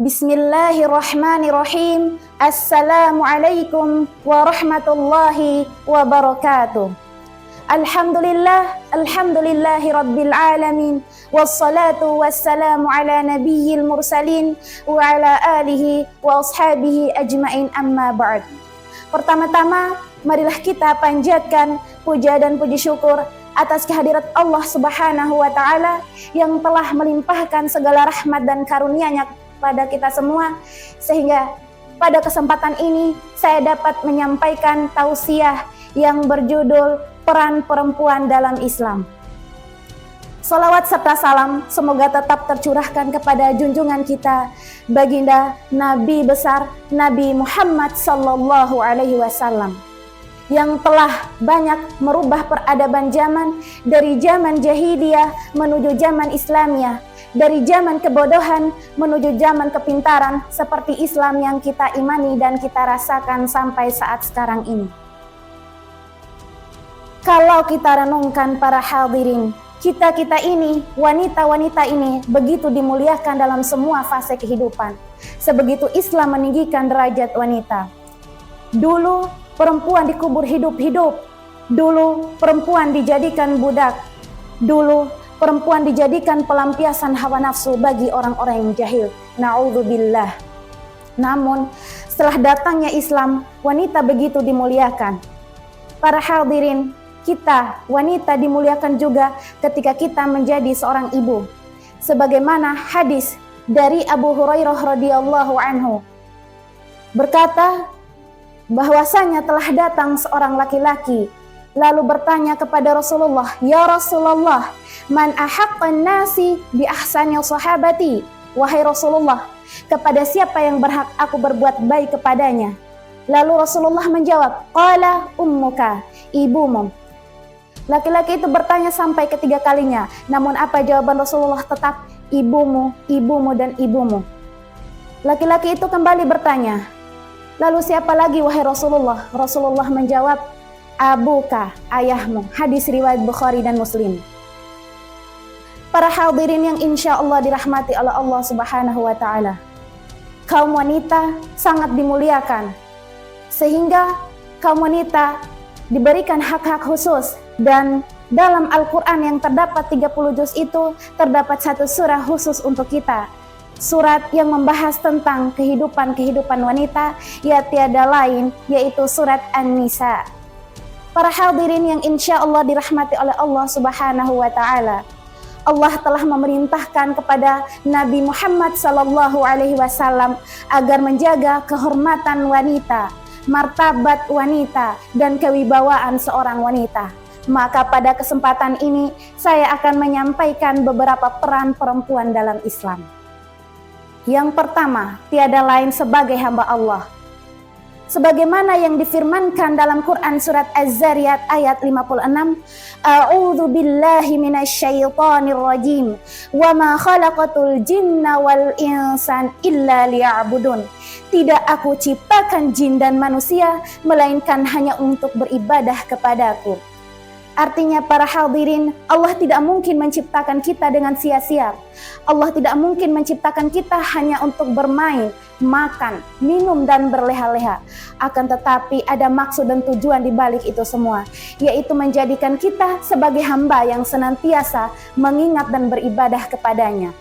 Bismillahirrahmanirrahim. Assalamualaikum warahmatullahi wabarakatuh. Alhamdulillahi rabbil alamin. Wassalatu wassalamu ala nabiyyil mursalin wa ala alihi wa ashabihi ajmain, amma ba'd. Pertama-tama, marilah kita panjatkan puja dan puji syukur atas kehadirat Allah Subhanahu wa ta'ala yang telah melimpahkan segala rahmat dan karunia-Nya pada kita semua, sehingga pada kesempatan ini saya dapat menyampaikan tausiah yang berjudul Peran Perempuan dalam Islam. Salawat serta salam semoga tetap tercurahkan kepada junjungan kita, baginda Nabi besar Nabi Muhammad sallallahu alaihi wasallam, yang telah banyak merubah peradaban zaman dari zaman jahiliyah menuju zaman Islamiyah, dari zaman kebodohan menuju zaman kepintaran seperti Islam yang kita imani dan kita rasakan sampai saat sekarang ini. Kalau kita renungkan para hadirin, kita ini, wanita-wanita ini begitu dimuliakan dalam semua fase kehidupan. Sebegitu Islam meninggikan derajat wanita. Dulu perempuan dikubur hidup-hidup. Dulu perempuan dijadikan budak. Dulu perempuan dijadikan pelampiasan hawa nafsu bagi orang-orang yang jahil. Na'udzubillah. Namun setelah datangnya Islam, wanita begitu dimuliakan. Para hadirin, kita wanita dimuliakan juga ketika kita menjadi seorang ibu. Sebagaimana hadis dari Abu Hurairah radhiyallahu anhu berkata bahwasanya telah datang seorang laki-laki lalu bertanya kepada Rasulullah, "Ya Rasulullah, man ahaqqan nasi bi ahsani sahabati?" Wahai Rasulullah, kepada siapa yang berhak aku berbuat baik kepadanya? Lalu Rasulullah menjawab, "Qala ummuka," ibumu. Laki-laki itu bertanya sampai ketiga kalinya, namun apa jawaban Rasulullah? Tetap ibumu, ibumu, dan ibumu. Laki-laki itu kembali bertanya, "Lalu siapa lagi wahai Rasulullah?" Rasulullah menjawab, "Abuka," ayahmu. Hadis riwayat Bukhari dan Muslim. Para hadirin yang insya Allah dirahmati oleh Allah Subhanahu wa ta'ala, kaum wanita sangat dimuliakan, sehingga kaum wanita diberikan hak-hak khusus. Dan dalam Al-Quran yang terdapat 30 juz itu terdapat satu surah khusus untuk kita, surat yang membahas tentang kehidupan wanita, ya tiada lain yaitu surat An-Nisa. Para hadirin yang insya Allah dirahmati oleh Allah Subhanahu wa ta'ala, Allah telah memerintahkan kepada Nabi Muhammad sallallahu alaihi wasallam agar menjaga kehormatan wanita, martabat wanita, dan kewibawaan seorang wanita. Maka pada kesempatan ini saya akan menyampaikan beberapa peran perempuan dalam Islam. Yang pertama, tiada lain sebagai hamba Allah. Sebagaimana yang difirmankan dalam Quran surat Az-Zariyat ayat 56, "A'udzu billahi minasyaitonir rajim. Wa ma khalaqatul jinna wal insan illa liya'budun." Tidak aku ciptakan jin dan manusia melainkan hanya untuk beribadah kepadaku. Artinya para hadirin, Allah tidak mungkin menciptakan kita dengan sia-sia. Allah tidak mungkin menciptakan kita hanya untuk bermain, makan, minum, dan berleha-leha. Akan tetapi ada maksud dan tujuan di balik itu semua, yaitu menjadikan kita sebagai hamba yang senantiasa mengingat dan beribadah kepadanya.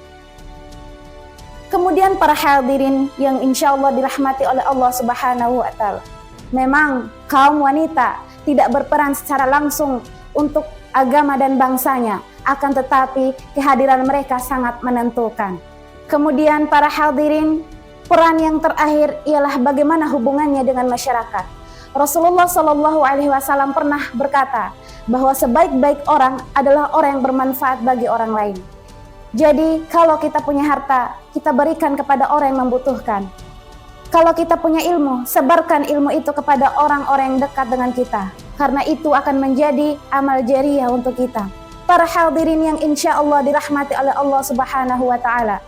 Kemudian para hadirin yang insya Allah dirahmati oleh Allah Subhanahu wa ta'ala, memang kaum wanita tidak berperan secara langsung untuk agama dan bangsanya, akan tetapi kehadiran mereka sangat menentukan. Kemudian para hadirin, peran yang terakhir ialah bagaimana hubungannya dengan masyarakat. Rasulullah Shallallahu alaihi wasallam pernah berkata bahwa sebaik-baik orang adalah orang yang bermanfaat bagi orang lain. Jadi kalau kita punya harta, kita berikan kepada orang yang membutuhkan. Kalau kita punya ilmu, sebarkan ilmu itu kepada orang-orang yang dekat dengan kita, karena itu akan menjadi amal jariyah untuk kita. Para hadirin yang insya Allah dirahmati oleh Allah Subhanahu wa ta'ala,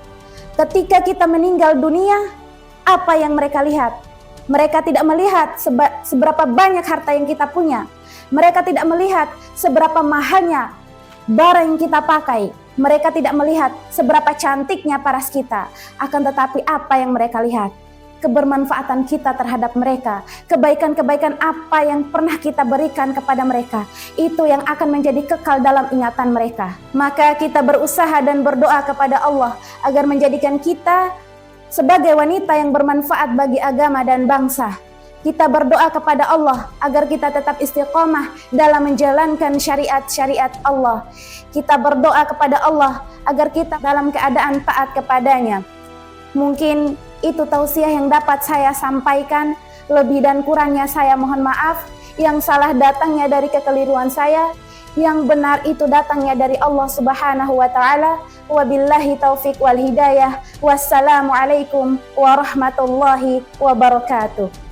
ketika kita meninggal dunia, apa yang mereka lihat? Mereka tidak melihat seberapa banyak harta yang kita punya. Mereka tidak melihat seberapa mahalnya barang yang kita pakai. Mereka tidak melihat seberapa cantiknya paras kita, akan tetapi apa yang mereka lihat? Kebermanfaatan kita terhadap mereka, kebaikan-kebaikan apa yang pernah kita berikan kepada mereka, itu yang akan menjadi kekal dalam ingatan mereka. Maka kita berusaha dan berdoa kepada Allah agar menjadikan kita sebagai wanita yang bermanfaat bagi agama dan bangsa. Kita berdoa kepada Allah agar kita tetap istiqomah dalam menjalankan syariat-syariat Allah. Kita berdoa kepada Allah agar kita dalam keadaan taat kepadanya. Mungkin itu tausiah yang dapat saya sampaikan. Lebih dan kurangnya saya mohon maaf. Yang salah datangnya dari kekeliruan saya, yang benar itu datangnya dari Allah Subhanahu wa taala. Wabillahi taufik wal hidayah. Wassalamualaikum warahmatullahi wabarakatuh.